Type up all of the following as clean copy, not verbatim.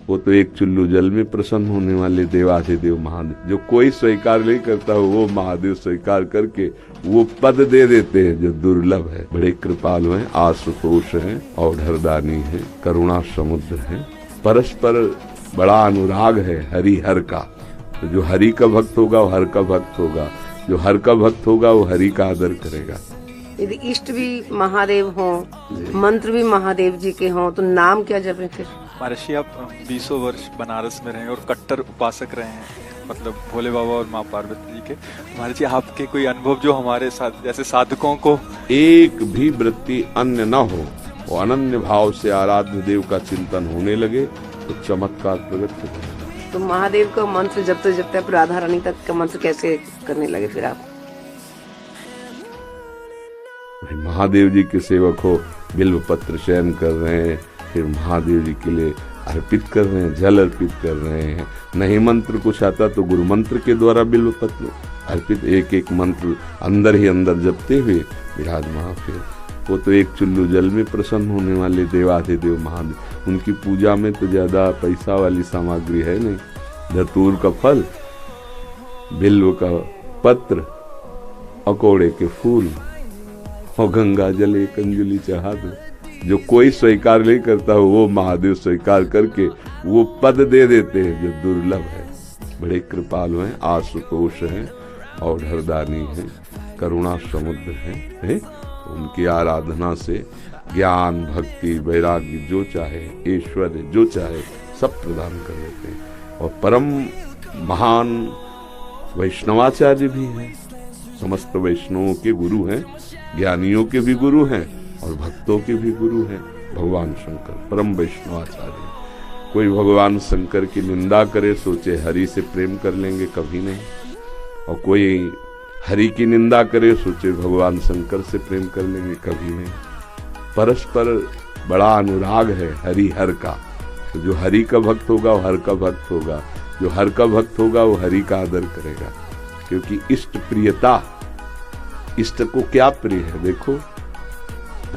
वो तो एक चुल्लू जल में प्रसन्न होने वाले देवाधिदेव महादेव, जो कोई स्वीकार नहीं करता वो महादेव स्वीकार करके वो पद दे देते हैं जो दुर्लभ है। बड़े कृपालु हैं, आशुतोष हैं, औढ़रदानी हैं, करुणा समुद्र हैं। परस्पर बड़ा अनुराग है हरि हर का। तो जो हरि का भक्त होगा वो हर का भक्त होगा, जो हर का भक्त होगा वो हरि का आदर करेगा। यदि इष्ट भी महादेव हों, मंत्र भी महादेव जी के हों, तो नाम क्या जपें फिर? महर्षि आप 20 वर्ष बनारस में रहे और कट्टर उपासक रहे हैं, मतलब भोले बाबा और माँ पार्वती जी के। महर्षि आपके कोई अनुभव जो हमारे साथ जैसे साधकों को एक भी वृत्ति अन्य न हो, वो अनन्य भाव से आराध्य देव का चिंतन होने लगे तो चमत्कार प्रकट हो जाएगा। तो महादेव का मंत्र जपते जपते आप राधा रानी तक का मंत्र कैसे करने लगे फिर आप? महादेव जी के सेवक हो, बिल्व पत्र चयन कर रहे हैं, फिर महादेव जी के लिए अर्पित कर रहे हैं, जल अर्पित कर रहे हैं। नहीं मंत्र कुछ आता तो गुरु मंत्र के द्वारा बिल्व पत्र अर्पित, एक एक मंत्र अंदर ही अंदर जपते हुए विराजमान। फिर वो तो एक चुल्लू जल में प्रसन्न होने वाले देवाधिदेव महादेव। उनकी पूजा में तो ज्यादा पैसा वाली सामग्री है नहीं। धतूर का फल, बिल्व का पत्र, अकोड़े के फूल और गंगा जल एक अंजलि चढ़ा दो। जो कोई स्वीकार नहीं करता वो महादेव स्वीकार करके वो पद दे देते हैं जो दुर्लभ है। बड़े कृपालु हैं, आशुतोष हैं, औढ़रदानी हैं, करुणा समुद्र हैं। उनकी आराधना से ज्ञान, भक्ति, वैराग्य जो चाहे, ऐश्वर्य जो चाहे सब प्रदान कर देते हैं। और परम महान वैष्णवाचार्य भी हैं, समस्त वैष्णवों के गुरु हैं, ज्ञानियों के भी गुरु हैं और भक्तों के भी गुरु हैं भगवान शंकर, परम वैष्णवाचार्य। कोई भगवान शंकर की निंदा करे सोचे हरि से प्रेम कर लेंगे, कभी नहीं। और कोई हरि की निंदा करे सोचे भगवान शंकर से प्रेम कर लेंगे, कभी नहीं। परस्पर बड़ा अनुराग है हरि हर का। तो जो हरि का भक्त होगा वो हर का भक्त होगा, जो हर का भक्त होगा वो हरि का आदर करेगा। क्योंकि इष्ट प्रियता, इष्ट को क्या प्रिय है? देखो,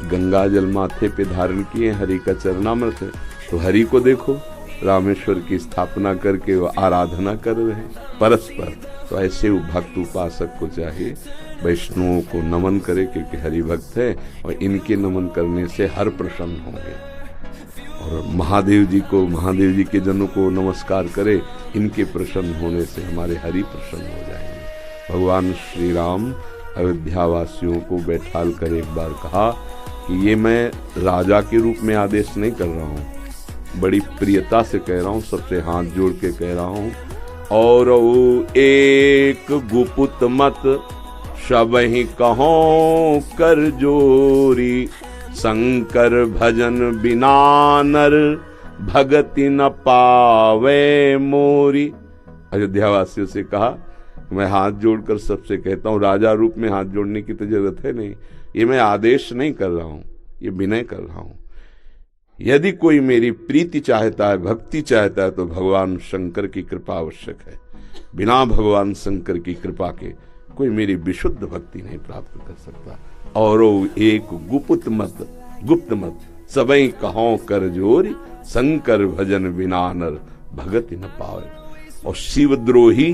गंगा जल माथे पे धारण किए, हरि का चरणामृत है, तो हरि को देखो रामेश्वर की स्थापना करके वो आराधना कर रहे हैं परस्पर। तो ऐसे भक्त उपासक को चाहिए वैष्णवों को नमन करे, क्योंकि हरि भक्त है और इनके नमन करने से हर प्रसन्न होंगे। और महादेव जी को, महादेव जी के जनों को नमस्कार करे, इनके प्रसन्न होने से हमारे हरि प्रसन्न हो जाएंगे। भगवान श्री राम अयोध्या वासियों को बैठाल कर एक बार कहा कि ये मैं राजा के रूप में आदेश नहीं कर रहा हूँ, बड़ी प्रियता से कह रहा हूँ, सबसे हाथ जोड़ के कह रहा हूँ। और एक गुपुत मत सबहि कहो कर जोरी, शंकर भजन बिना नर भगति न पावे मोरी। अयोध्या वासियों से कहा, मैं हाथ जोड़कर सबसे कहता हूँ, राजा रूप में हाथ जोड़ने की तो जरूरत है नहीं, ये मैं आदेश नहीं कर रहा हूँ, ये विनय कर रहा हूँ। यदि कोई मेरी प्रीति चाहता है, भक्ति चाहता है, तो भगवान शंकर की कृपा आवश्यक है। बिना भगवान शंकर की कृपा के कोई मेरी विशुद्ध भक्ति नहीं प्राप्त कर सकता। और एक गुप्त मत सबई कहो कर जोरी, शंकर भजन बिना नर भगति न पावे। और शिवद्रोही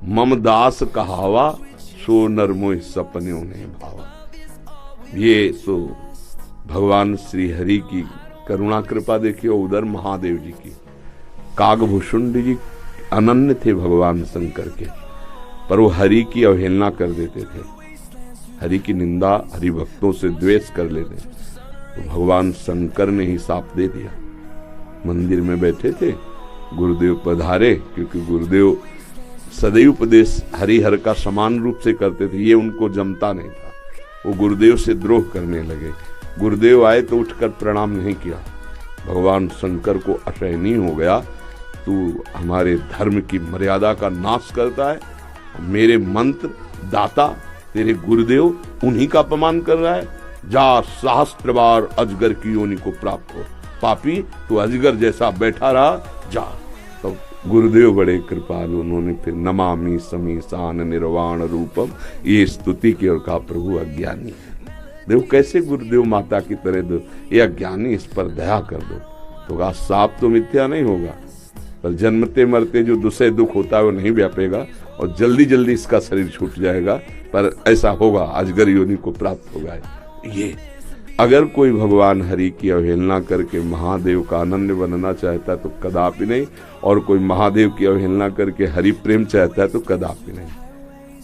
मम दास कहावा, सो नर मोह सपने नहीं भावा। ये तो भगवान श्री हरि की करुणा कृपा देखिए। उधर महादेव जी की, कागभूषुंड जी अनन्य थे भगवान शंकर के, पर वो हरि की अवहेलना कर देते थे, हरि की निंदा, हरि भक्तों से द्वेष कर लेते। तो भगवान शंकर ने ही साप दे दिया। मंदिर में बैठे थे, गुरुदेव पधारे, क्योंकि गुरुदेव सदैव उपदेश हरिहर का समान रूप से करते थे, ये उनको जमता नहीं था। वो गुरुदेव से द्रोह करने लगे। गुरुदेव आए तो उठकर प्रणाम नहीं किया। भगवान शंकर को असहनीय हो गया, तू हमारे धर्म की मर्यादा का नाश करता है, मेरे मंत्र दाता तेरे गुरुदेव उन्हीं का अपमान कर रहा है। जा, सहस्त्र बार अजगर की योनि को प्राप्त हो, पापी तू अजगर जैसा बैठा रहा, जा। तो गुरुदेव बड़े कृपालु, उन्होंने फिर नमामि समीसान निर्वाण रूपम ये स्तुति की और कहा, प्रभु अज्ञानी है। देखो कैसे गुरुदेव माता की तरह दो, ये अज्ञानी, इस पर दया कर दो। तो कहा सांप तो मिथ्या नहीं होगा, पर जन्मते मरते जो दूसरे दुख होता है वो नहीं व्यापेगा और जल्दी जल्दी इसका शरीर छूट जाएगा, पर ऐसा होगा, अजगर योनि को प्राप्त होगा। ये अगर कोई भगवान हरि की अवहेलना करके महादेव का अनन्य बनना चाहता है तो कदापि नहीं, और कोई महादेव की अवहेलना करके हरि प्रेम चाहता है तो कदापि नहीं।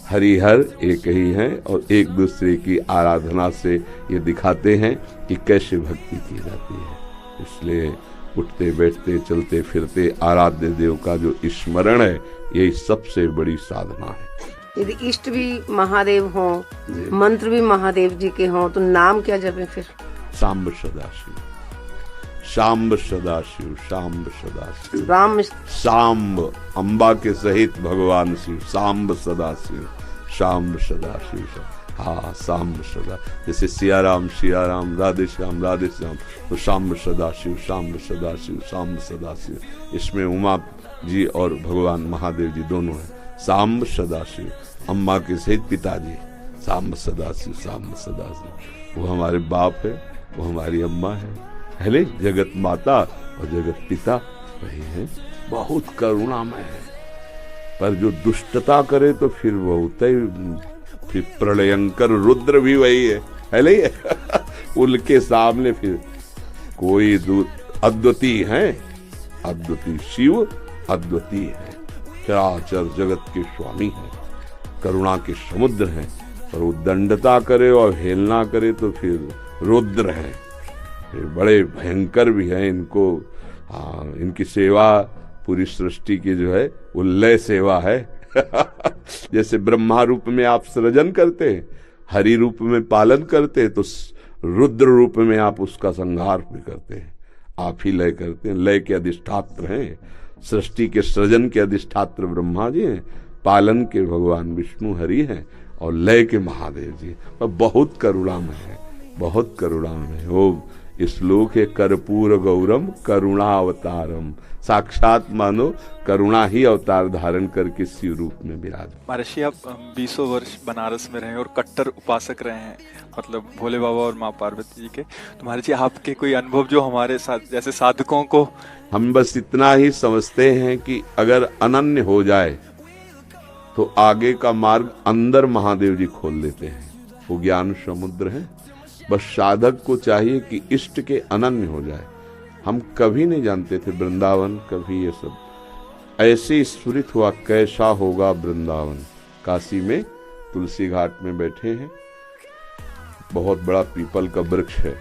हरिहर एक ही हैं और एक दूसरे की आराधना से ये दिखाते हैं कि कैसे भक्ति की जाती है। इसलिए उठते बैठते चलते फिरते आराध्य देव का जो स्मरण है, यही सबसे बड़ी साधना है। यदि इष्ट भी महादेव हों, मंत्र भी महादेव जी के हों, तो नाम क्या जपें फिर? सांब सदाशिव, सांब सदाशिव, सांब सदाशिव, राम सांब अंबा के सहित भगवान शिव, सांब सदाशिव, सांब सदाशिव। हाँ, सांब सदा, जैसे सियाराम सियाराम, राधे श्याम तो सांब सदाशिव, सांब सदाशिव, सांब सदाशिव। इसमें उमा जी और भगवान महादेव जी दोनों हैं। सांब सदाशिव, अम्मा के सहित पिताजी, सांब सदाशिव, सांब सदाशिव। वो हमारे बाप है, वो हमारी अम्मा है, पहले जगत माता और जगत पिता वही है। बहुत करुणामय है, पर जो दुष्टता करे तो फिर बहुत ही, फिर प्रलयंकर रुद्र भी वही है नहीं है? उनके सामने फिर कोई अद्वितीय है, अद्वितीय शिव अद्वितीय है, चराचर जगत के स्वामी हैं, करुणा के समुद्र हैं। पर वो दंडता करे और हेलना करे तो फिर रुद्र है, फिर बड़े भयंकर भी हैं। इनको इनकी सेवा पूरी सृष्टि की जो है वो लय सेवा है। जैसे ब्रह्मा रूप में आप सृजन करते हैं, हरि रूप में पालन करते हैं, तो रुद्र रूप में आप उसका संहार भी करते हैं। आप ही लय करते हैं, लय के अधिष्ठात्र हैं, सृष्टि के सृजन के अधिष्ठात्र ब्रह्मा जी हैं, पालन के भगवान विष्णु हरि हैं और लय के महादेव जी। और बहुत करुणामय है, बहुत करुणामय है। वो श्लोक है, कर्पूर गौरम करुणा अवतारम, साक्षात मानो करुणा ही अवतार धारण करके शिव रूप में विराज। महर्षि, आप 20 वर्ष बनारस में रहे और कट्टर उपासक रहे हैं, मतलब भोले बाबा और माँ पार्वती जी के। तो महर्षि, आपके कोई अनुभव जो हमारे साथ जैसे साधकों को? हम बस इतना ही समझते हैं कि अगर अनन्य हो जाए तो आगे का मार्ग अंदर महादेव जी खोल देते हैं। वो ज्ञान समुद्र है, बस साधक को चाहिए कि इष्ट के अनन्य हो जाए। हम कभी नहीं जानते थे वृंदावन, कभी ये सब ऐसे स्फुरित हुआ कैसा होगा वृंदावन। काशी में तुलसी घाट में बैठे हैं, बहुत बड़ा पीपल का वृक्ष है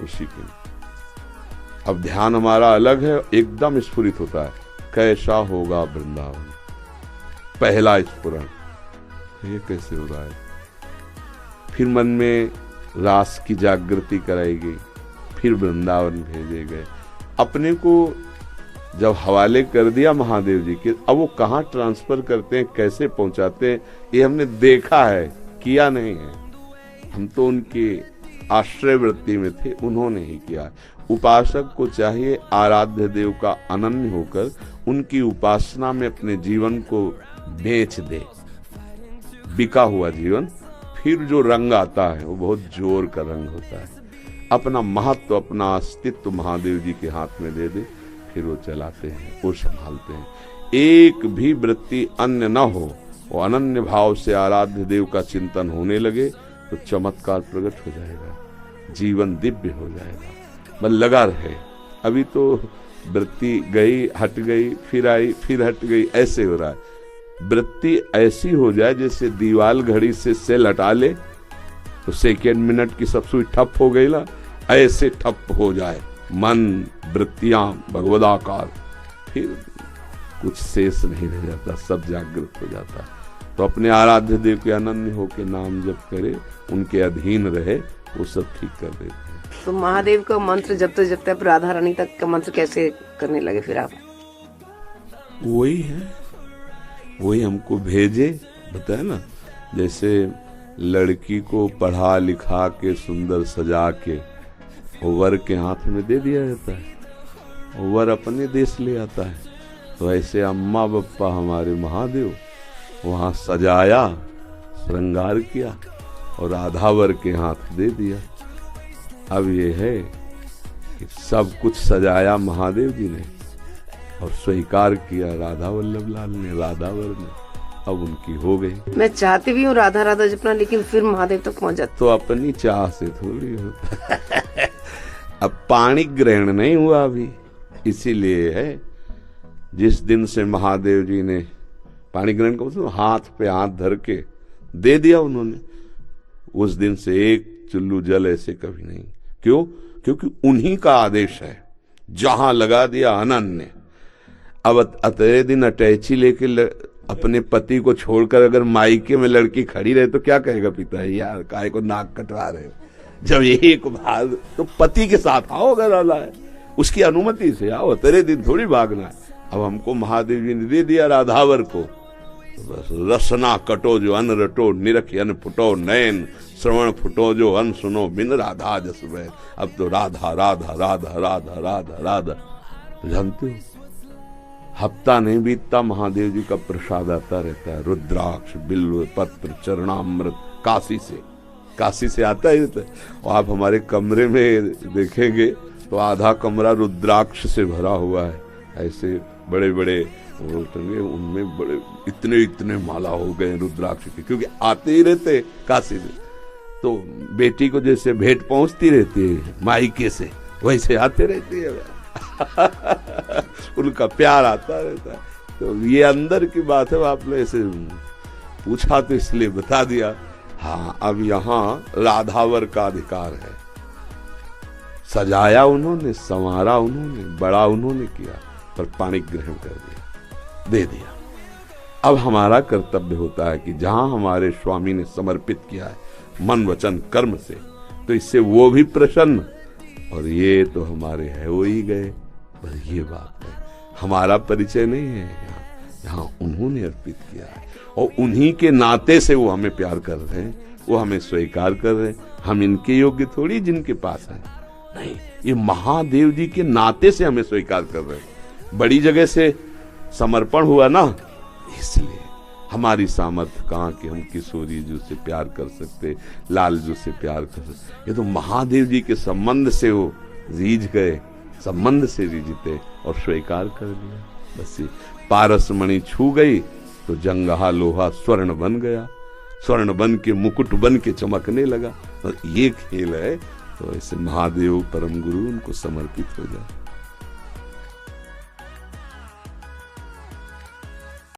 उसी के। अब ध्यान हमारा अलग है, एकदम स्फुरित होता है कैसा होगा वृंदावन। पहला स्फुरण, ये कैसे हो रहा है। फिर मन में रास की जागृति कराई गई, फिर वृंदावन भेजे गए। अपने को जब हवाले कर दिया महादेव जी के, अब वो कहाँ ट्रांसफर करते हैं, कैसे पहुंचाते हैं, ये हमने देखा है, किया नहीं है। हम तो उनके आश्रय वृत्ति में थे, उन्होंने ही किया। उपासक को चाहिए आराध्य देव का अनन्य होकर उनकी उपासना में अपने जीवन को बेच दे। बिका हुआ जीवन, फिर जो रंग आता है वो बहुत जोर का रंग होता है। अपना महत्व, अपना अस्तित्व महादेव जी के हाथ में दे दे, फिर वो चलाते हैं, वो संभालते हैं। एक भी वृत्ति अन्य न हो, वो अनन्य भाव से आराध्य देव का चिंतन होने लगे तो चमत्कार प्रकट हो जाएगा, जीवन दिव्य हो जाएगा। बस लगा रहे। अभी तो वृत्ति गई, हट गई, फिर आई, फिर हट गई, ऐसे हो रहा है। वृत्ति ऐसी हो जाए जैसे दीवाल घड़ी से सेल हटा ले तो सेकेंड मिनट की सब सुई ठप हो गई ना, ऐसे ठप हो जाए मन, वृत्तियां भगवदाकार, फिर कुछ शेष नहीं रह जाता, सब जागृत हो जाता। तो अपने आराध्य देव के अनन्य होके नाम जप करे, उनके अधीन रहे, वो सब ठीक कर देते हैं। तो महादेव का मंत्र जपते अब राधा रानी तक का मंत्र कैसे करने लगे फिर आप? वही है, वही हमको भेजे, बताया ना। जैसे लड़की को पढ़ा लिखा के सुंदर सजा के वर के हाथ में दे दिया जाता है, वर अपने देश ले आता है। तो ऐसे अम्मा बप्पा हमारे महादेव वहाँ सजाया, श्रृंगार किया और राधा वर के हाथ दे दिया। अब ये है कि सब कुछ सजाया महादेव जी ने और स्वीकार किया राधा वल्लभ लाल ने, राधावर ने। अब उनकी हो गई। मैं चाहती भी हूँ राधा राधा जपना, लेकिन फिर महादेव तक पहुंच जाती। तो अपनी चाह से थोड़ी होता है। अब पाणी ग्रहण नहीं हुआ अभी, इसीलिए है जिस दिन से महादेव जी ने पाणी ग्रहण को मतलब हाथ पे हाथ धर के दे दिया उन्होंने, उस दिन से एक चुल्लू जल ऐसे कभी नहीं। क्यों? क्योंकि उन्हीं का आदेश है, जहां लगा दिया अनन्य। अब अतरे दिन अटैची लेके अपने पति को छोड़कर अगर मायके में लड़की खड़ी रहे तो क्या कहेगा पिता, यार काहे को नाक कटवा रहे हो। जब एक बार तो पति के साथ आओ, अगर आला है उसकी अनुमति से आओ, तेरे दिन थोड़ी भागना है। अब हमको महादेव जी ने दे दिया राधावर को, बस रसना कटो जो अन रटो, निरख अन फुटो नयन, श्रवण फुटो जो अन सुनो, बिन राधा जस वैन। अब तो राधा राधा राधा राधा राधा राधा। तो जानते हो हफ्ता नहीं बीतता महादेव जी का प्रसाद आता रहता है, रुद्राक्ष बिल्व पत्र चरणामृत काशी से आता ही रहता है। और आप हमारे कमरे में देखेंगे तो आधा कमरा रुद्राक्ष से भरा हुआ है, ऐसे बड़े बड़े उनमें बड़े इतने माला हो गए रुद्राक्ष के, क्योंकि आते ही रहते काशी से। तो बेटी को जैसे भेंट पहुंचती रहती है मायके से, वैसे आते रहती है। उनका प्यार आता रहता है। तो ये अंदर की बात है, आपने ऐसे पूछा तो इसलिए बता दिया। हाँ, अब यहाँ राधावर का अधिकार है। सजाया उन्होंने, संवारा उन्होंने, बड़ा उन्होंने किया, पर पाणी ग्रहण कर दिया, दे दिया। अब हमारा कर्तव्य होता है कि जहां हमारे स्वामी ने समर्पित किया है मन वचन कर्म से, तो इससे वो भी प्रसन्न, और ये तो हमारे है वो ही गए। बस ये बात है, हमारा परिचय नहीं है यहाँ उन्होंने अर्पित किया है, और उन्हीं के नाते से वो हमें प्यार कर रहे हैं, वो हमें स्वीकार कर रहे हैं। हम इनके योग्य थोड़ी जिनके पास है, नहीं, ये महादेव जी के नाते से हमें स्वीकार कर रहे हैं। बड़ी जगह से समर्पण हुआ ना, इसलिए हमारी सामर्थ्य कहाँ कि हम किशोरी जी से प्यार कर सकते, लाल जी से प्यार कर सकते। ये तो महादेव जी के संबंध से वो रीझ गए, संबंध से रीझते और स्वीकार कर लिया। बस ये पारस मणि छू गई तो जंगहा लोहा स्वर्ण बन गया, स्वर्ण बन के मुकुट बन के चमकने लगा। तो ये खेल है। तो ऐसे महादेव परम गुरु उनको समर्पित हो जाए।